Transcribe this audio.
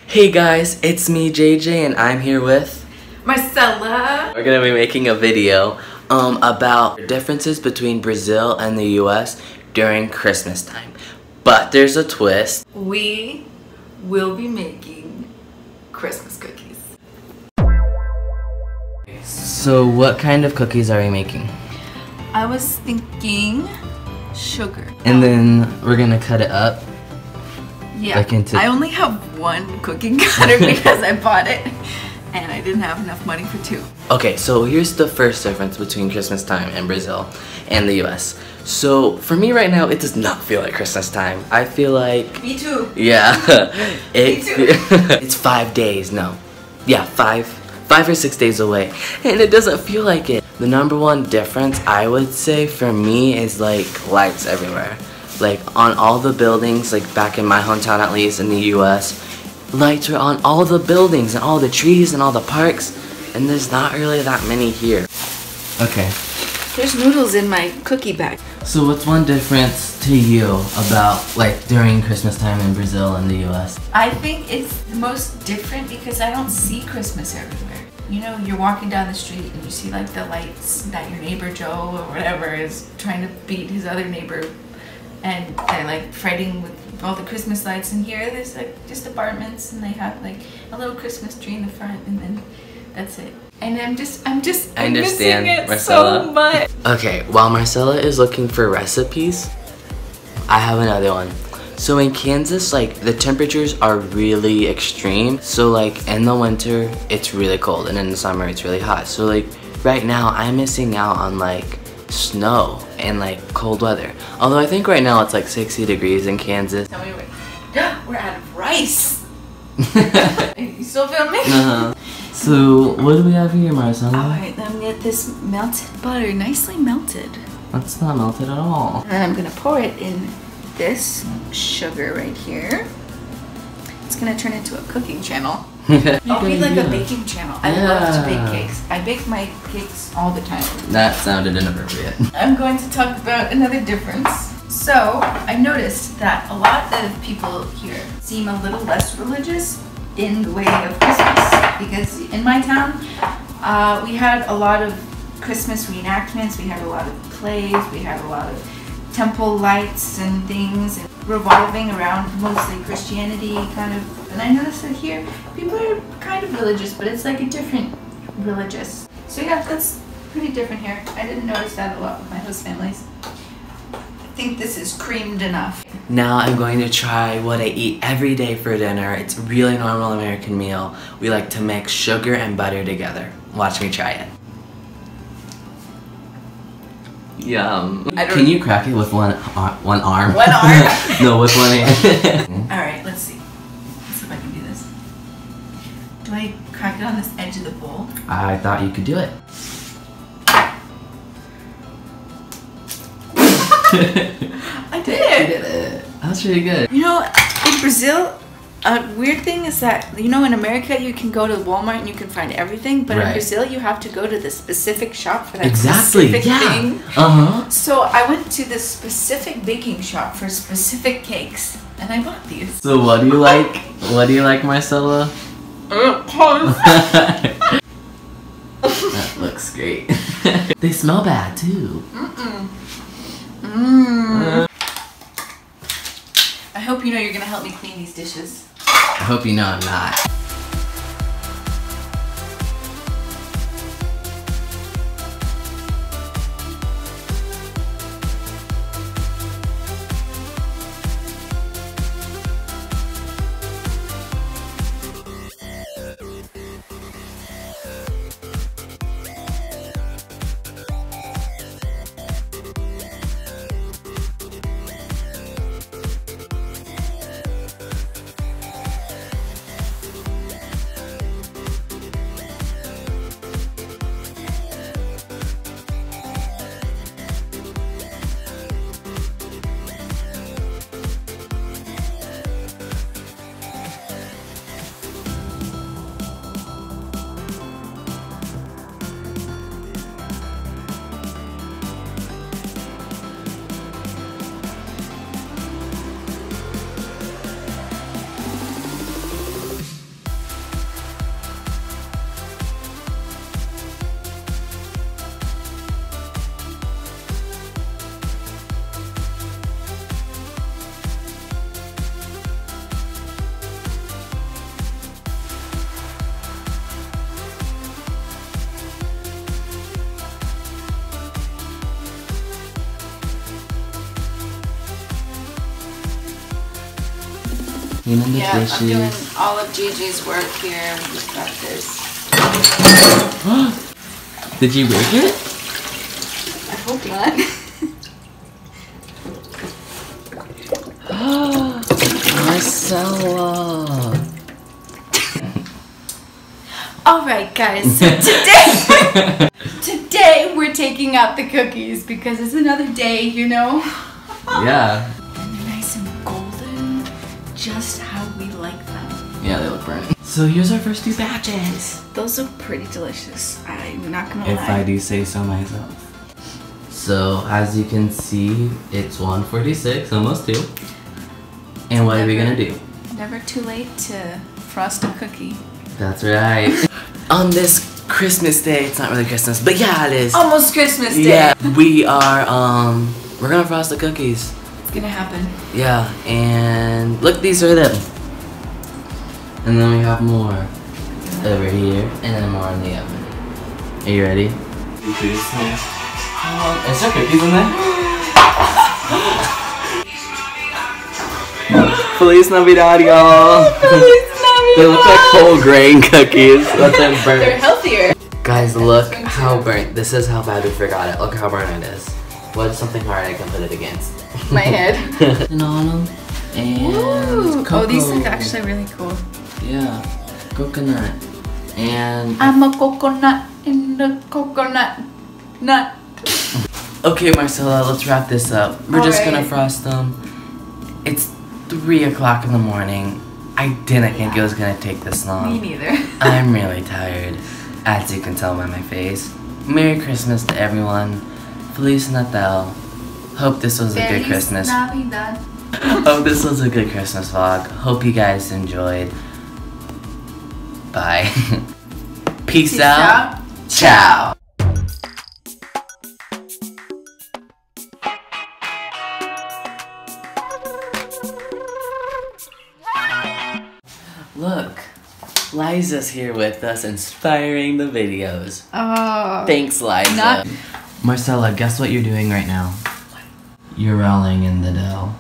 Hey guys, it's me JJ and I'm here with Marcella. We're gonna be making a video about differences between Brazil and the US during Christmas time. But there's a twist. We will be making Christmas cookies. So what kind of cookies are we making? I was thinking sugar. And then we're gonna cut it up. Yeah, like into... I only have one cookie cutter because I bought it and I didn't have enough money for two. Okay, so here's the first difference between Christmas time in Brazil and the US. So for me right now, it does not feel like Christmas time. I feel like... Me too. Yeah. Me too. It's 5 days, no. Yeah, five or 6 days away. And it doesn't feel like it. The number one difference I would say for me is like lights everywhere. Like on all the buildings, like back in my hometown at least in the US, lights are on all the buildings and all the trees and all the parks, and there's not really that many here. Okay. There's noodles in my cookie bag. So what's one difference to you about like during Christmas time in Brazil and the US? I think it's the most different because I don't see Christmas everywhere. You know, you're walking down the street and you see like the lights that your neighbor Joe or whatever is trying to beat his other neighbor, and they're like fighting with all the Christmas lights. And here there's like just apartments and they have like a little Christmas tree in the front, and then that's it. And I'm understand, missing it Marcella. so much. Okay, while Marcella is looking for recipes, I have another one. So in Kansas, like the temperatures are really extreme. So like in the winter, it's really cold, and in the summer, it's really hot. So like right now, I'm missing out on like snow and like cold weather. Although I think right now it's like 60 degrees in Kansas. Tell me we're out of rice. You still filming? Uh-huh. So what do we have here, Marcella? Alright, let me get this melted butter, nicely melted. That's not melted at all. And then I'm gonna pour it in this sugar right here. It's gonna turn into a cooking channel. I'll be like a baking channel. I love to bake cakes. I bake my cakes all the time. That sounded inappropriate. I'm going to talk about another difference. So, I noticed that a lot of people here seem a little less religious in the way of Christmas. Because in my town, we had a lot of Christmas reenactments, we had a lot of plays, we had a lot of temple lights and things, and revolving around mostly Christianity kind of. And I noticed that here, people are kind of religious, but it's like a different religious. So yeah, that's pretty different here. I didn't notice that a lot with my host families. I think this is creamed enough. Now I'm going to try what I eat every day for dinner. It's a really normal American meal. We like to mix sugar and butter together. Watch me try it. Yum. Can you crack it with one arm? One arm? No, with one hand. Alright, let's see. Let's see if I can do this. Do I crack it on this edge of the bowl? I thought you could do it. I did! You did it. That's really good. You know, in Brazil, a weird thing is that, you know, in America you can go to Walmart and you can find everything, but in Brazil you have to go to the specific shop for that specific thing. So I went to this specific baking shop for specific cakes, and I bought these. So what do you like? What do you like, Marcella? That looks great. They smell bad too. I hope you know you're gonna help me clean these dishes. I hope you know I'm not. Cleaning the dishes. I'm doing all of Gigi's work here. We've got this. Did you break it? I hope not. Marcella. Alright guys, so today we're taking out the cookies because it's another day, you know? Yeah. And they're nice and golden, just how we like them. Yeah, they look burnt. So here's our first 2 batches. Those look pretty delicious, I'm not gonna lie. If I do say so myself. So as you can see, it's 1:46, almost 2. And what are we gonna do? Never too late to frost a cookie. That's right. On this Christmas day, it's not really Christmas, but yeah, it is. Almost Christmas Day. Yeah, we are, we're gonna frost the cookies. It's gonna happen. Yeah, and look, these are them. And then we have more over here, and then more in the oven. Are you ready? Is there cookies in there? Feliz Navidad, y'all! They look like whole grain cookies. Let them burn. They're healthier. Guys, look how burnt. This is how bad we forgot it. Look how burnt it is. What's something hard I can put it against? My head. And on them. And oh, these look actually really cool. Yeah, coconut. And I'm a coconut in the coconut nut. okay, Marcella, let's wrap this up. We're just gonna frost them. It's 3 o'clock in the morning. I didn't think it was gonna take this long. Me neither. I'm really tired, as you can tell by my face. Merry Christmas to everyone. Feliz Natal. Hope this was a good Christmas. Navidad. Hope this was a good Christmas vlog. Hope you guys enjoyed. Bye. Peace out. Ciao. Look, Liza's here with us, inspiring the videos. Oh. Thanks, Liza. Marcella, guess what you're doing right now? You're rolling in the dough.